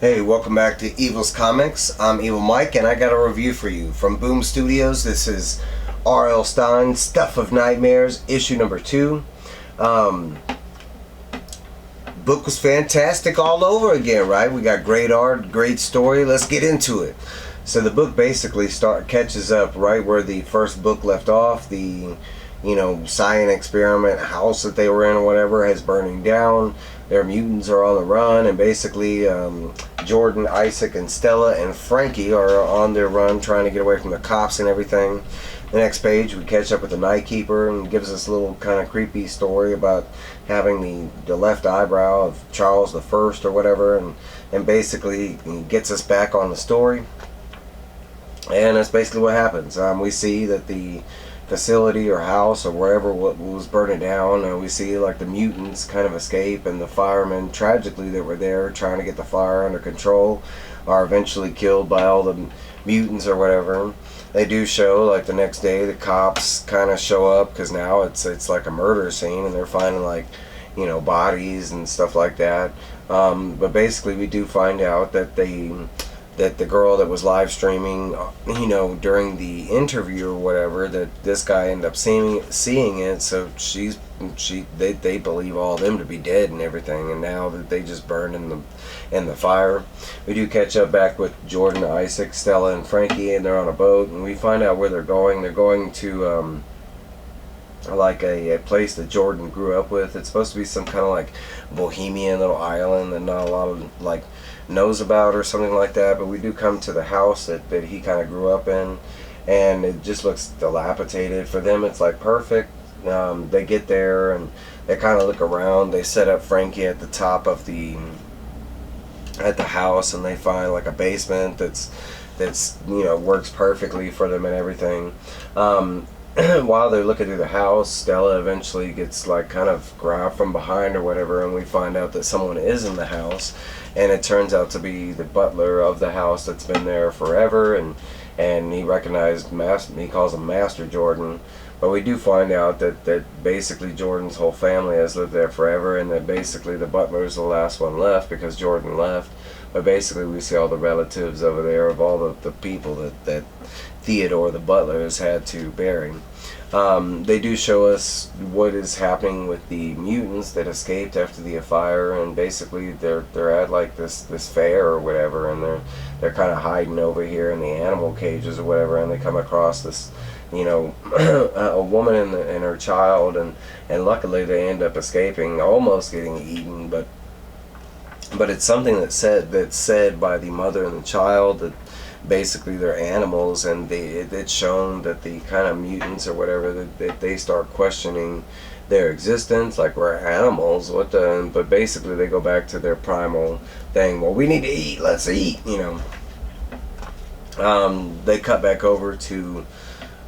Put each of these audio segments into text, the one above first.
Hey, welcome back to Evil's Comics. I'm Evil Mike, and I got a review for you from Boom Studios. This is R.L. Stine, Stuff of Nightmares, issue number 2. Book was fantastic all over again, right? We got great art, great story. Let's get into it. So the book basically catches up right where the first book left off. The science experiment house that they were in or whatever has burning down. Their mutants are on the run, and basically Jordan, Isaac, and Stella and Frankie are on their run trying to get away from the cops and everything. The next page we catch up with the Night Keeper and gives us a little kind of creepy story about having the left eyebrow of Charles the First or whatever, and basically gets us back on the story. And that's basically what happens. We see that the facility or house or wherever what was burning down, and we see like the mutants kind of escape, and the firemen tragically that were there trying to get the fire under control are eventually killed by all the mutants or whatever. They do show like the next day the cops kind of show up because now it's like a murder scene, and they're finding like bodies and stuff like that. But basically we do find out that the girl that was live streaming, during the interview or whatever, that this guy ended up seeing it, so they believe all of them to be dead and everything, and now that they just burned in the fire. We do catch up back with Jordan, Isaac, Stella, and Frankie, and they're on a boat, and we find out where they're going. They're going to like a place that Jordan grew up with. It's supposed to be some kind of like bohemian little island that not a lot of like knows about or something like that, but we do come to the house that he kind of grew up in, and it just looks dilapidated. For them it's like perfect. They get there and they kind of look around. They set up Frankie at the top of the house, and they find like a basement that's works perfectly for them and everything. While they're looking through the house, Stella eventually gets like kind of grabbed from behind or whatever, and we find out that someone is in the house, and it turns out to be the butler of the house that's been there forever, and he recognized he calls him Master Jordan. But we do find out that basically Jordan's whole family has lived there forever, and that basically the butler is the last one left because Jordan left. But basically we see all the relatives over there of all the people that Theodore the butler has had to bury. They do show us what is happening with the mutants that escaped after the fire, and basically they're at like this fair or whatever, and they're kind of hiding over here in the animal cages or whatever, and they come across this a woman and her child, and luckily they end up escaping, almost getting eaten, but it's something that's said by the mother and the child that basically they're animals, and it's shown that the kind of mutants or whatever that they start questioning their existence, like we're animals, but basically they go back to their primal thing. Well, we need to eat, let's eat, They cut back over to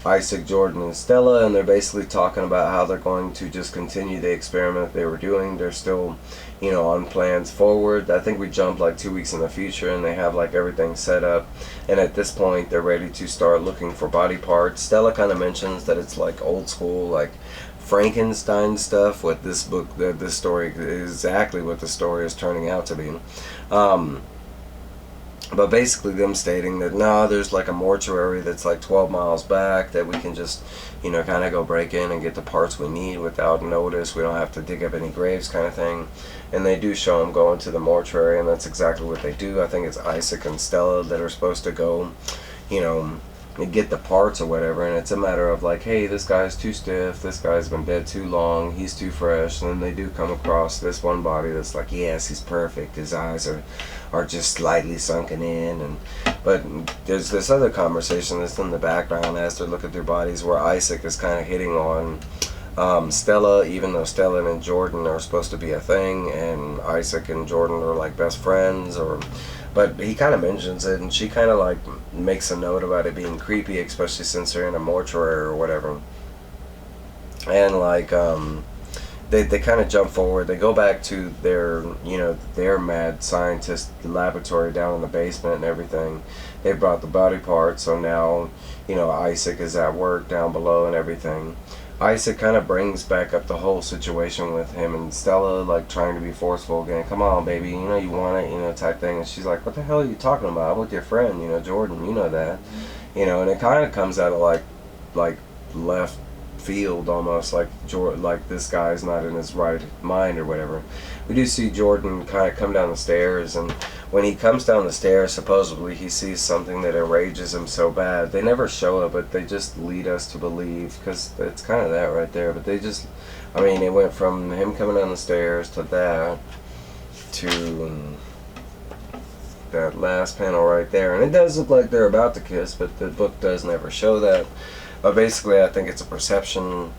Isaac, Jordan, and Stella, and they're basically talking about how they're going to just continue the experiment they were doing. They're still on plans forward. I think we jumped like 2 weeks in the future, and they have like everything set up, and at this point they're ready to start looking for body parts. Stella kind of mentions that it's like old school, like Frankenstein stuff. What this book, this story, exactly what the story is turning out to be. But basically them stating that no, there's like a mortuary that's like 12 miles back that we can just kind of go break in and get the parts we need without notice. We don't have to dig up any graves, kind of thing. And they do show them going to the mortuary, and that's exactly what they do. I think it's Isaac and Stella that are supposed to go and get the parts or whatever, and it's a matter of like, hey, this guy's too stiff, this guy's been dead too long, he's too fresh. And then they do come across this one body that's like, yes, he's perfect, his eyes are just slightly sunken in, but there's this other conversation that's in the background as they're looking through bodies where Isaac is kind of hitting on Stella, even though Stella and Jordan are supposed to be a thing, and Isaac and Jordan are like best friends, but he kind of mentions it, and she kind of like makes a note about it being creepy, especially since they're in a mortuary or whatever. And like they kind of jump forward. They go back to their mad scientist laboratory down in the basement and everything. They brought the body parts, so now Isaac is at work down below and everything. Isaac kind of brings back up the whole situation with him and Stella, like trying to be forceful again. Come on, baby, you know you want it, you know, type thing. And she's like, what the hell are you talking about? I'm with your friend, you know, Jordan, you know that. You know, and it kind of comes out of like left field almost, like this guy's not in his right mind or whatever. We do see Jordan kind of come down the stairs, and when he comes down the stairs, supposedly he sees something that enrages him so bad. They never show it, but they just lead us to believe, because it's kind of that right there. But they just, I mean, it went from him coming down the stairs to that to that last panel right there, and it does look like they're about to kiss, but the book does never show that. But basically, I think it's a perception,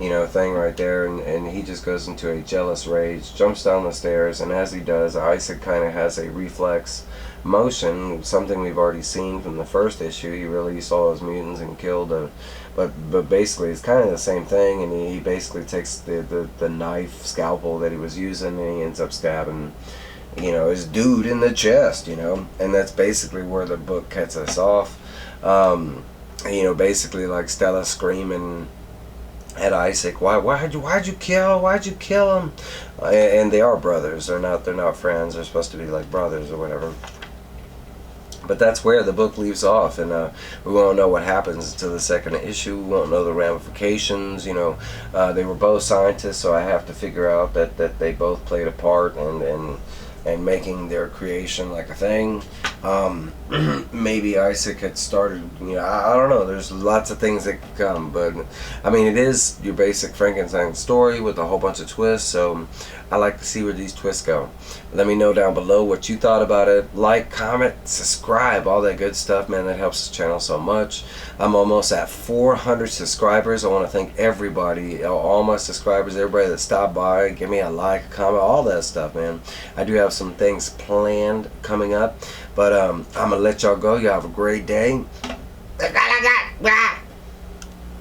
you know, thing right there, and he just goes into a jealous rage, jumps down the stairs, and as he does, Isaac kind of has a reflex motion, something we've already seen from the first issue. He really saw his mutants and killed a, but basically it's kind of the same thing, and he basically takes the knife scalpel that he was using, and he ends up stabbing, you know, his dude in the chest, you know, and that's basically where the book cuts us off. You know, basically like Stella screaming at Isaac, why'd you kill him? And they are brothers. They're not friends. They're supposed to be like brothers or whatever. But that's where the book leaves off, and we won't know what happens until the second issue. We won't know the ramifications. You know, they were both scientists, so I have to figure out that they both played a part and making their creation like a thing. Maybe Isaac had started, you know, I don't know, there's lots of things that could come, but I mean, it is your basic Frankenstein story with a whole bunch of twists, so I like to see where these twists go. Let me know down below what you thought about it. Like, comment, subscribe, all that good stuff, man. That helps the channel so much. I'm almost at 400 subscribers. I want to thank everybody, all my subscribers, everybody that stopped by, give me a like, a comment, all that stuff, man. I do have some things planned coming up, but I'm gonna let y'all go. Y'all have a great day.